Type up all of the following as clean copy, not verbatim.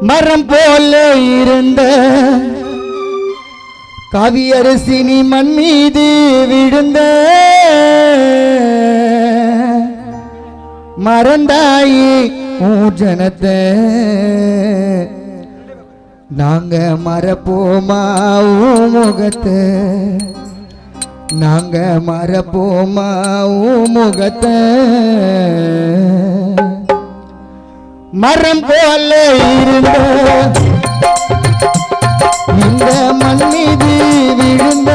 மரம் போல இருந்த கவியரசினி மண் மீது விழுந்த மறந்தாயி ஊஜனத்தை நாங்க மறப்போமா முகத்தை நாங்க மறப்போமா முகத்தை மரம் போல இருந்த இந்த மண் மீது விழுந்த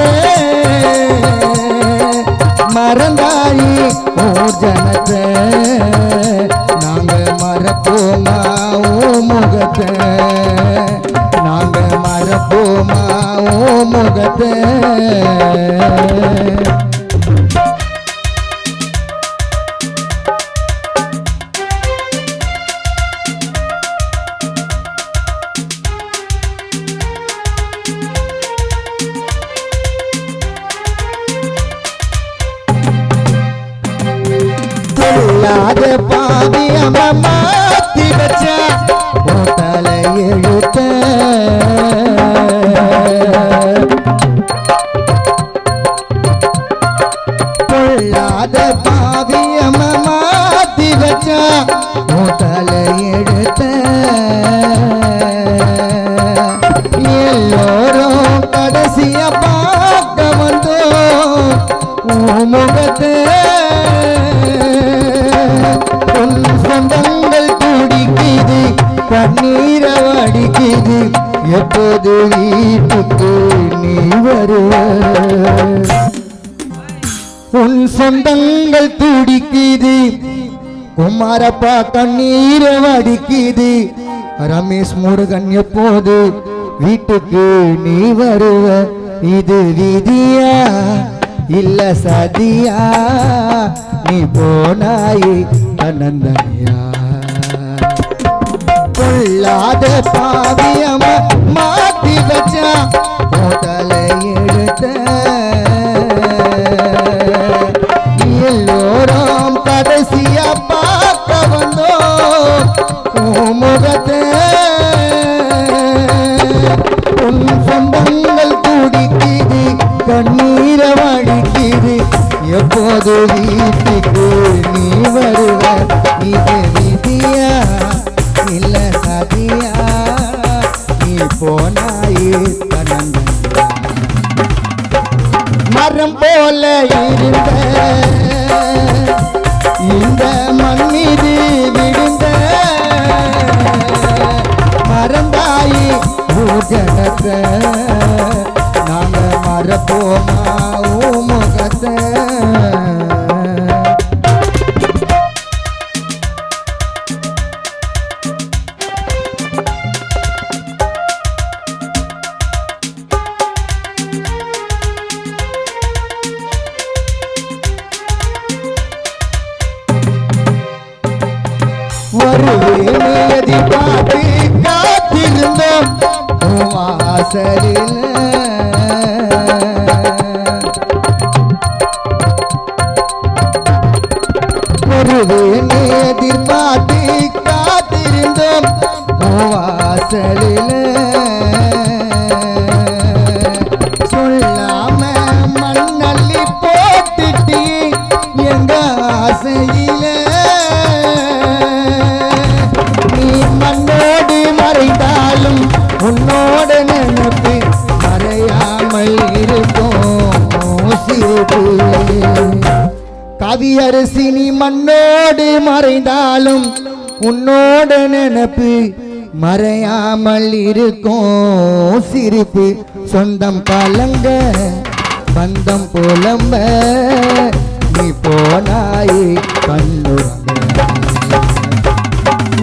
மறந்தாயி ஜனத்தை நாங்க மறப்போமா முகத்தை நாங்க மறப்போமா முகத்தை பொல்லாத பாவி மாத்தி வச்சா தலை எழுத்த பொல்லாத பாவி மாத்தி வச்சா தலை எழுத்த எல்லோரும் கடைசிய பார்க்க வந்தோம் முகத்தை சொந்தங்கள் துடிக்குது கண்ணீர வடிக்குது எப்போது வீட்டுக்கு நீ வருவ உன் சொந்தங்கள் துடிக்குது குமாரப்பா கண்ணீர வடிக்குது ரமேஷ் முருகன் எப்போது வீட்டுக்கு நீ வருவ இது விதியா இல்ல சதியா நீ போனாய் அனந்தனியா பொல்லாத பாவியம மாத்தி வச்சா தலை எடுத்த எல்லோரும் கடைசியா பார்க்க வந்தோ முகத்தை உன் சொந்தங்கள் துடிக்குது கண்ணீர வடிக்குது எப்போது வீட்டுக்கு நீ வருவ இது விதியா இல்ல சதியா நீ போனாயே கனந்த மரம் போல இருந்த இந்த மண் மீது விழுந்த மறந்தாயி பூஜனத்தை நாங்க மறப்போமா முகத்தை வருவேதி பாட்டு காத்திருந்தோம் வாசலில் வருவேனி எதிர்பார்த்து காத்திருந்தோம் வாசலில் சொல்லாம மண்ணள்ளி போட்டுட்டு எங்க ஆசையில நீ மண்ணோடு மறைந்தாலும் உன்னோட நினைப்பு மறையாமல் இருக்கும் சிறுப்பு கவியரசினி மண்ணோடு மறைந்தாலும் உன்னோட நினைப்பு மறையாமல் இருக்கும் சிரிப்பு சொந்தம் கலங்க பந்தம் புலம்ப நீ போனாய் கண்ணுறங்க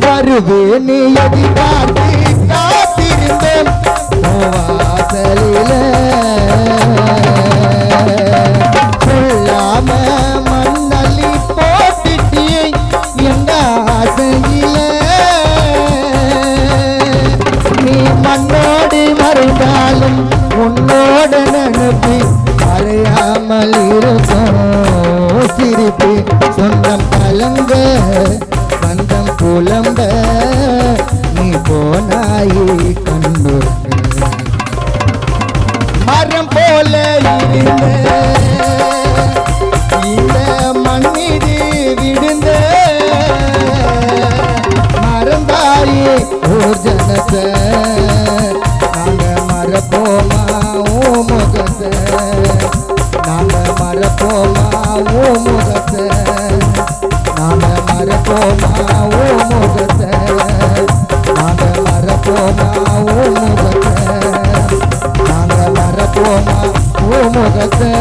வருவே நீ எதிர்பார்த்து காத்திருந்தேன் வாசலில சொல்லாம மண்ணள்ளி போட்டுட்டு எங்க ஆசையில நீ மண்ணோடு மறைந்தாலும் உன்னோட நினைப்பு மறையாமல் இருக்கும் சிரிப்பு சொந்தம் கலங்க பந்தம் புலம்ப நீ போனா தாயே கண்ணுறங்க. மரம் போல இருந்த இந்த மண் மீது விழுந்த மறந்தாயே ஓர் ஜனத்தை நாங்க மறப்போமா ஓ முகத்தை, நாங்க மறப்போமா ஓ முகத்தை, நாங்க மறப்போமா ஓ முகத்தை, நாங்க மறப்போமா ஓ முகத்தை, நாங்க மறப்போமா ஓ முகத்தை.